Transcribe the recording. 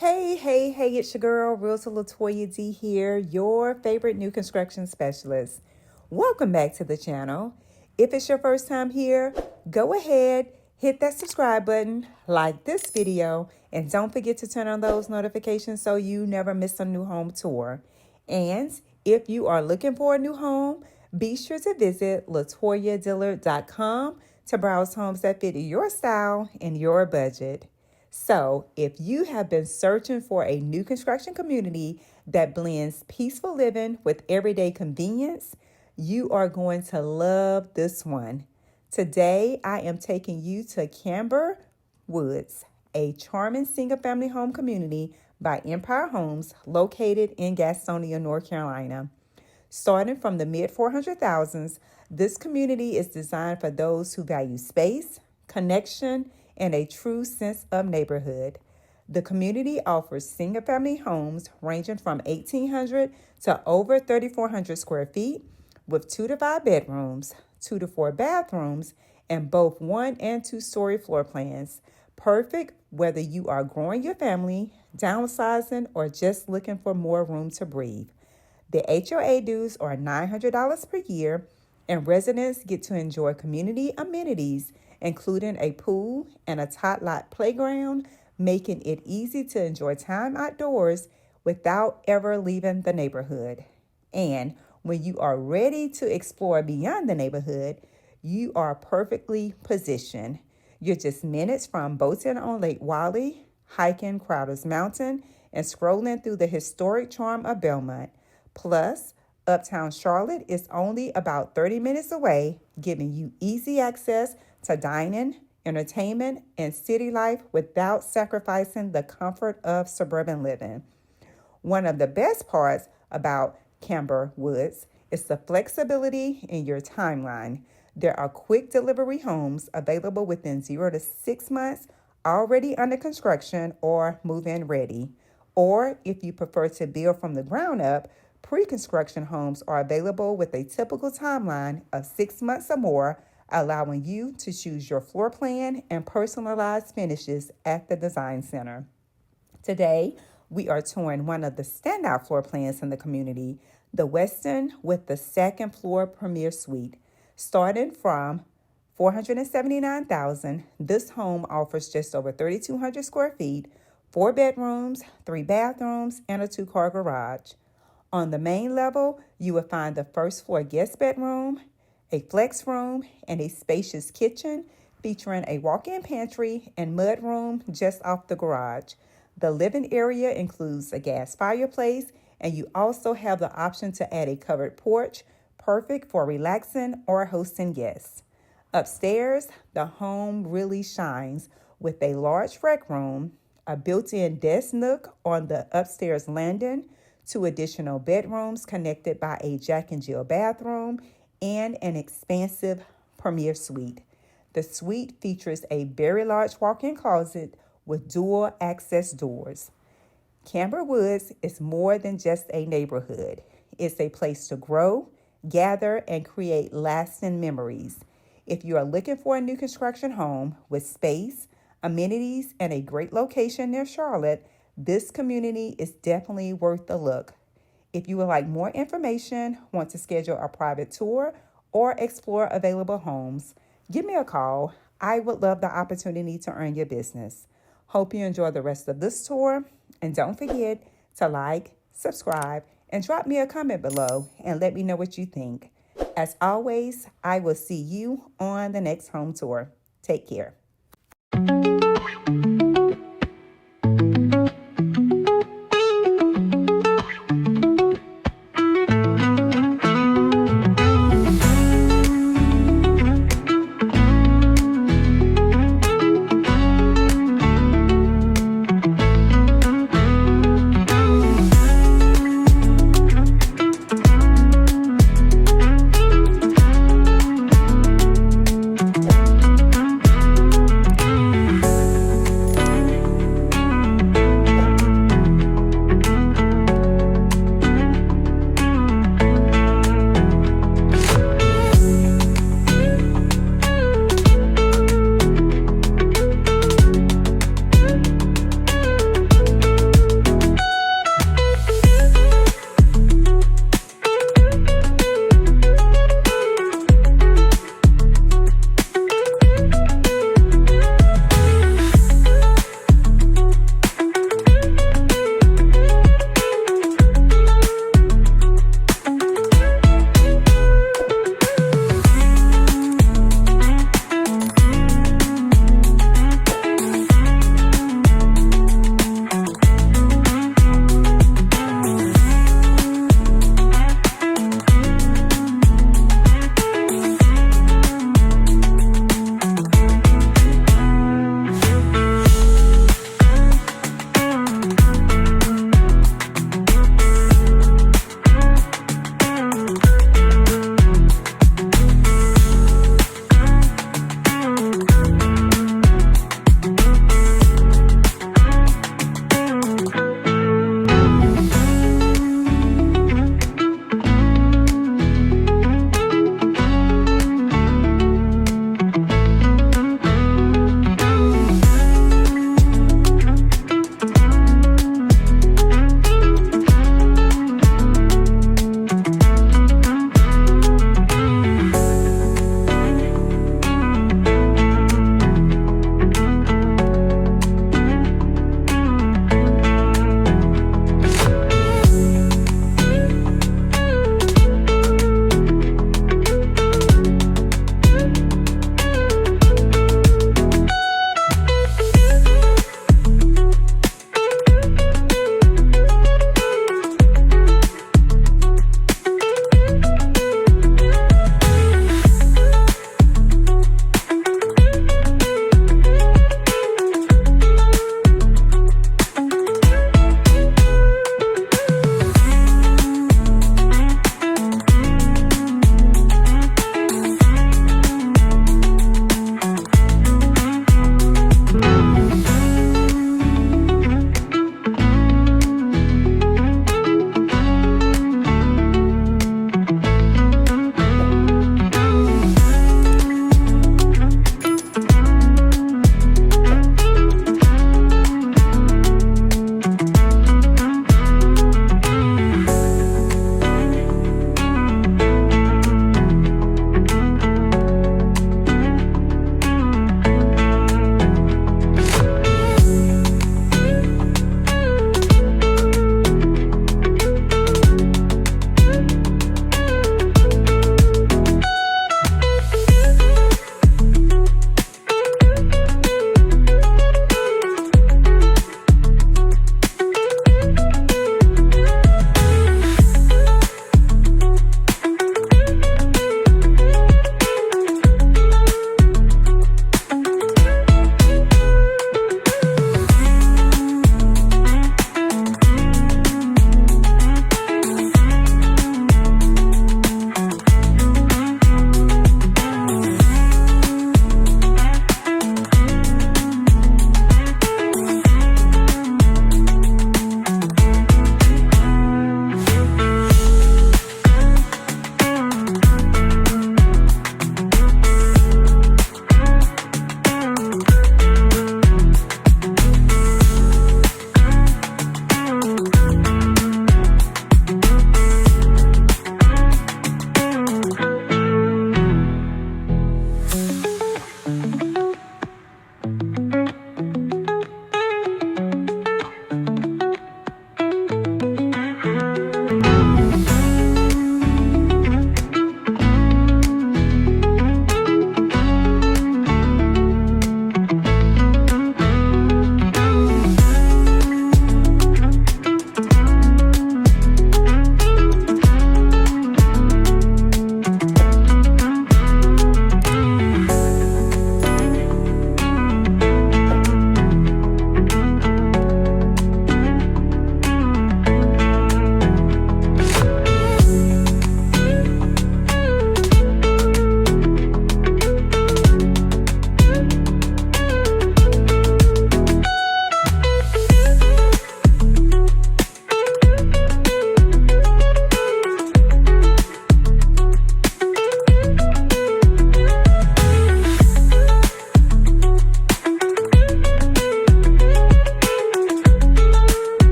Hey, it's your girl, Realtor Latoya D here, your favorite new construction specialist. Welcome back to the channel. If it's your first time here, go ahead, hit that subscribe button, like this video, and don't forget to turn on those notifications so you never miss a new home tour. And if you are looking for a new home, be sure to visit LatoyaDillard.com to browse homes that fit your style and your budget. So, if you have been searching for a new construction community that blends peaceful living with everyday convenience, you are going to love this one. Today, I am taking you to Camber Woods, a charming single-family home community by Empire Homes located in Gastonia, North Carolina. Starting from the mid-400,000s, this community is designed for those who value space, connection, and a true sense of neighborhood. The community offers single-family homes ranging from 1,800 to over 3,400 square feet with 2 to 5 bedrooms, 2 to 4 bathrooms, and both 1 and 2-story floor plans. Perfect whether you are growing your family, downsizing, or just looking for more room to breathe. The HOA dues are $900 per year, and residents get to enjoy community amenities including a pool and a tot lot playground, making it easy to enjoy time outdoors without ever leaving the neighborhood. And when you are ready to explore beyond the neighborhood, you are perfectly positioned. You're just minutes from boating on Lake Wally, hiking Crowder's Mountain, and scrolling through the historic charm of Belmont. Plus, Uptown Charlotte is only about 30 minutes away, giving you easy access to dining, entertainment, and city life without sacrificing the comfort of suburban living. One of the best parts about Camber Woods is the flexibility in your timeline. There are quick delivery homes available within 0 to 6 months, already under construction or move-in ready. Or if you prefer to build from the ground up, pre-construction homes are available with a typical timeline of 6 months or more, allowing you to choose your floor plan and personalized finishes at the design center. Today, we are touring one of the standout floor plans in the community, the Weston with the second floor premier suite. Starting from $479,000, this home offers just over 3,200 square feet, 4 bedrooms, 3 bathrooms, and a 2-car garage. On the main level, you will find the first floor guest bedroom, a flex room, and a spacious kitchen featuring a walk-in pantry and mud room just off the garage. The living area includes a gas fireplace, and you also have the option to add a covered porch, perfect for relaxing or hosting guests. Upstairs, the home really shines with a large rec room, a built-in desk nook on the upstairs landing, 2 additional bedrooms connected by a Jack and Jill bathroom, and an expansive premier suite. The suite features a very large walk-in closet with dual access doors. Camber Woods is more than just a neighborhood. It's a place to grow, gather, and create lasting memories. If you are looking for a new construction home with space, amenities, and a great location near Charlotte, this community is definitely worth the look. If you would like more information, want to schedule a private tour, or explore available homes, give me a call. I would love the opportunity to earn your business. Hope you enjoy the rest of this tour, and don't forget to like, subscribe, and drop me a comment below and let me know what you think. As always, I will see you on the next home tour. Take care.